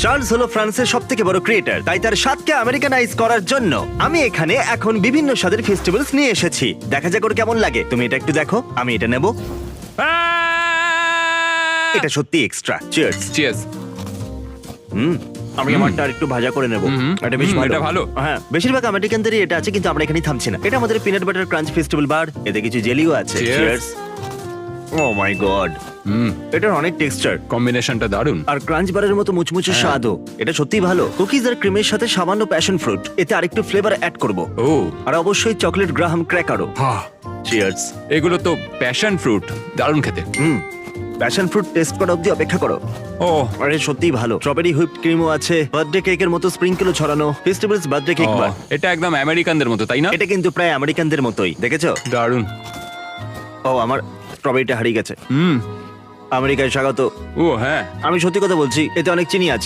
Charles হলো ফ্রান্সের সবথেকে বড় ক্রিয়েটর, তাই তার স্বাদকে আমেরিকানাইজ করার জন্য আমি এখানে এখন বিভিন্ন স্বাদের ফেস্টিভ্যালস নিয়ে এসেছি। দেখা যাক ওর কেমন লাগে। তুমি এটা একটু দেখো, আমি এটা নেব। এটা সত্যি এক্সট্রা। চিয়ার্স। চিয়ার্স। আমি আমারটা আর একটু ভাজা করে নেব। এটা বেশ এটা ভালো। হ্যাঁ, বেশিরভাগ আমেরিকানদেরই এটা আছে, কিন্তু আমরা এখানেই থামছি না। এটা আমাদের পিনাট বাটার ক্রাঞ্চ ফেস্টিভ্যাল বার। এতে কিছু জেলিও আছে। Cheers. চিয়ার্স। ও মাই গড, এটার অনেক টেক্সচার কম্বিনেশনটা দারুণ। আর ক্রাঞ্চ বারের মতো মুচমুচে স্বাদও। এটা সত্যি ভালো। কুকিজ আর ক্রিমের সাথে সামান্য প্যাশন ফ্রুট, এতে আরেকটু ফ্লেভার অ্যাড করব। ও আর অবশ্যই চকলেট গ্রাহাম ক্র্যাকারও। চিয়ার্স। এগুলো তো প্যাশন ফ্রুট, দারুণ খেতে। প্যাশন ফ্রুট টেস্ট করা অব্দি অপেক্ষা করো। ও আরে সত্যিই ভালো। স্ট্রবেরি হুইপড ক্রিমও আছে, বার্থডে কেকের মতো স্প্রিংকেলও ছড়ানো। ফেস্টিভ্যালস বার্থডে কেক বার। এটা একদম আমেরিকানদের মতো, তাই না? এটা কিন্তু প্রায় আমেরিকানদের মতোই, দেখেছো? দারুণ। ও, আমার স্ট্রবেরিটা হারিয়ে গেছে। আমেরিকায় স্বাগত। ও হ্যাঁ। আমি সত্যি কথা বলছি, এতে অনেক চিনি আছে।